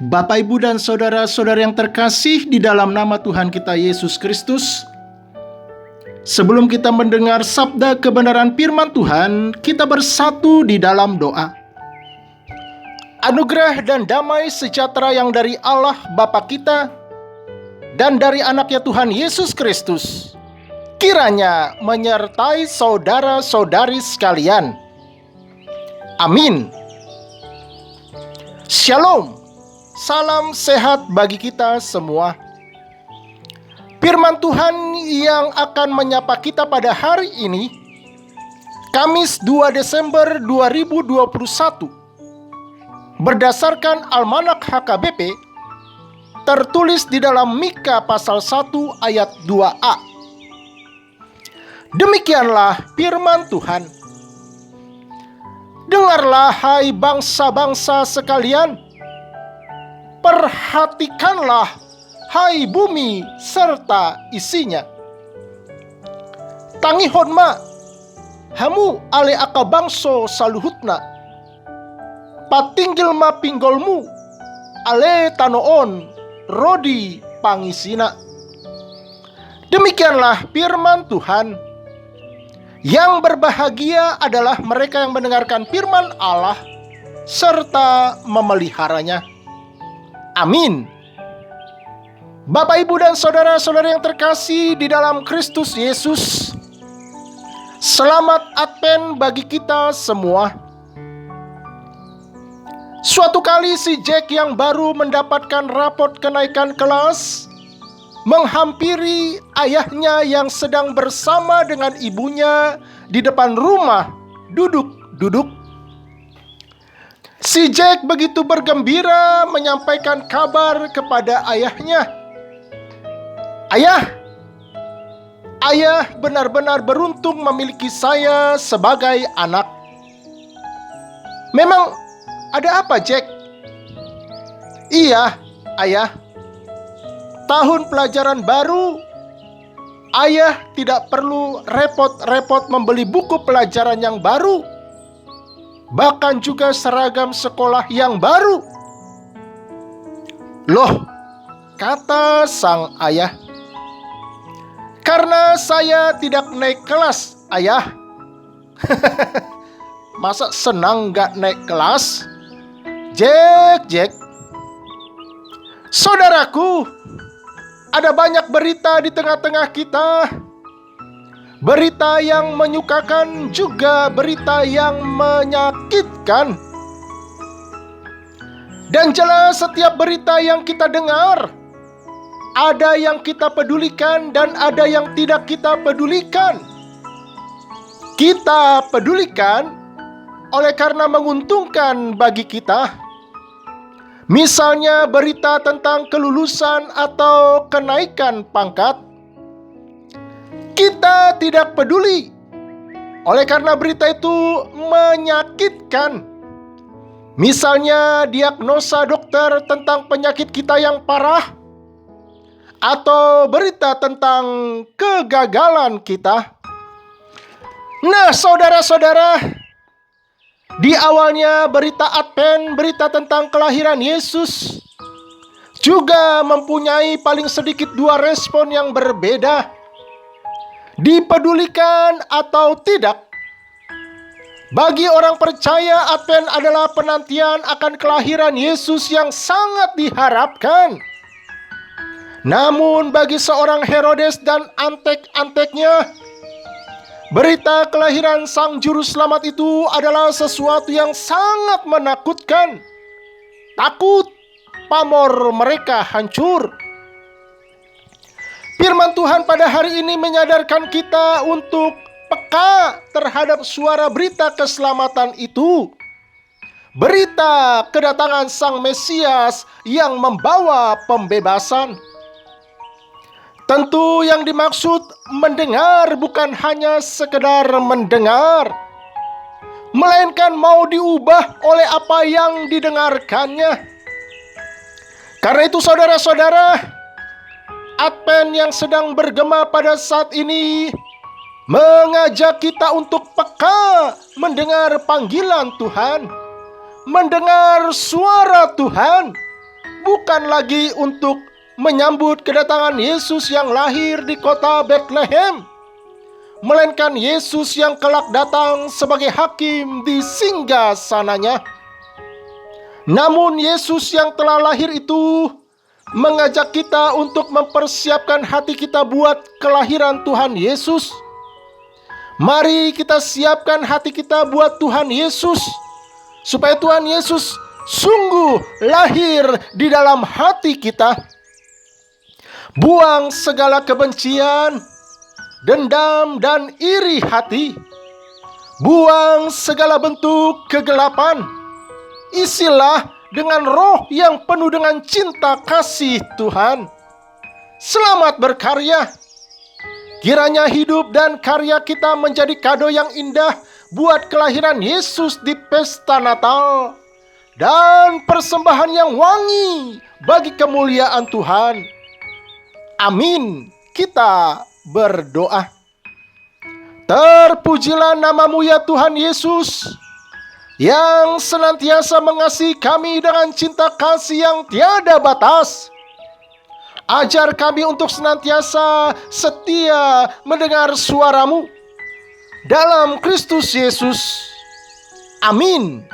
Bapak, Ibu, dan saudara-saudara yang terkasih di dalam nama Tuhan kita Yesus Kristus, sebelum kita mendengar sabda kebenaran firman Tuhan, kita bersatu di dalam doa. Anugerah dan damai sejahtera yang dari Allah Bapa kita dan dari anaknya Tuhan Yesus Kristus kiranya menyertai saudara-saudari sekalian. Amin. Shalom. Salam sehat bagi kita semua. Firman Tuhan yang akan menyapa kita pada hari ini, Kamis 2 Desember 2021, berdasarkan Almanak HKBP, tertulis di dalam Mika pasal 1 ayat 2a. Demikianlah firman Tuhan. Dengarlah hai bangsa-bangsa sekalian, perhatikanlah hai bumi serta isinya. Tangihon ma, hamu ale aka bangso saluhutna. Patinggil ma pinggolmu, ale tanoon rodi pangisina. Demikianlah firman Tuhan. Yang berbahagia adalah mereka yang mendengarkan firman Allah serta memeliharanya. Amin. Bapak, Ibu, dan saudara-saudara yang terkasih di dalam Kristus Yesus, selamat Advent bagi kita semua. Suatu kali si Jack yang baru mendapatkan rapot kenaikan kelas menghampiri ayahnya yang sedang bersama dengan ibunya di depan rumah duduk-duduk. Si Jack begitu bergembira menyampaikan kabar kepada ayahnya. Ayah benar-benar beruntung memiliki saya sebagai anak. Memang ada apa, Jack? Iya, ayah. Tahun pelajaran baru, ayah tidak perlu repot-repot membeli buku pelajaran yang baru, bahkan juga seragam sekolah yang baru. Loh, kata sang ayah, karena saya tidak naik kelas, ayah. Masa senang gak naik kelas? Jack. Saudaraku, ada banyak berita di tengah-tengah kita. Berita yang menyukakan, juga berita yang menyakitkan. Dan jelas setiap berita yang kita dengar, ada yang kita pedulikan dan ada yang tidak kita pedulikan. Kita pedulikan oleh karena menguntungkan bagi kita. Misalnya berita tentang kelulusan atau kenaikan pangkat. Kita tidak peduli oleh karena berita itu menyakitkan. Misalnya diagnosa dokter tentang penyakit kita yang parah, atau berita tentang kegagalan kita. Nah, saudara-saudara, di awalnya berita Advent, berita tentang kelahiran Yesus, juga mempunyai paling sedikit dua respon yang berbeda. Dipedulikan atau tidak. Bagi orang percaya, Advent adalah penantian akan kelahiran Yesus yang sangat diharapkan. Namun bagi seorang Herodes dan antek-anteknya, berita kelahiran Sang Juru Selamat itu adalah sesuatu yang sangat menakutkan. Takut pamor mereka hancur. Firman Tuhan pada hari ini menyadarkan kita untuk peka terhadap suara berita keselamatan itu. Berita kedatangan Sang Mesias yang membawa pembebasan. Tentu yang dimaksud mendengar bukan hanya sekedar mendengar, melainkan mau diubah oleh apa yang didengarkannya. Karena itu saudara-saudara, Advent yang sedang bergema pada saat ini mengajak kita untuk peka mendengar panggilan Tuhan, mendengar suara Tuhan, bukan lagi untuk menyambut kedatangan Yesus yang lahir di kota Bethlehem, melainkan Yesus yang kelak datang sebagai hakim di singgasananya. Namun Yesus yang telah lahir itu mengajak kita untuk mempersiapkan hati kita buat kelahiran Tuhan Yesus. Mari kita siapkan hati kita buat Tuhan Yesus, supaya Tuhan Yesus sungguh lahir di dalam hati kita. Buang segala kebencian, dendam, dan iri hati. Buang segala bentuk kegelapan. Isilah dengan roh yang penuh dengan cinta kasih Tuhan. Selamat berkarya. Kiranya hidup dan karya kita menjadi kado yang indah buat kelahiran Yesus di pesta Natal, dan persembahan yang wangi bagi kemuliaan Tuhan. Amin. Kita berdoa. Terpujilah namamu ya Tuhan Yesus, yang senantiasa mengasihi kami dengan cinta kasih yang tiada batas. Ajar kami untuk senantiasa setia mendengar suaramu dalam Kristus Yesus. Amin.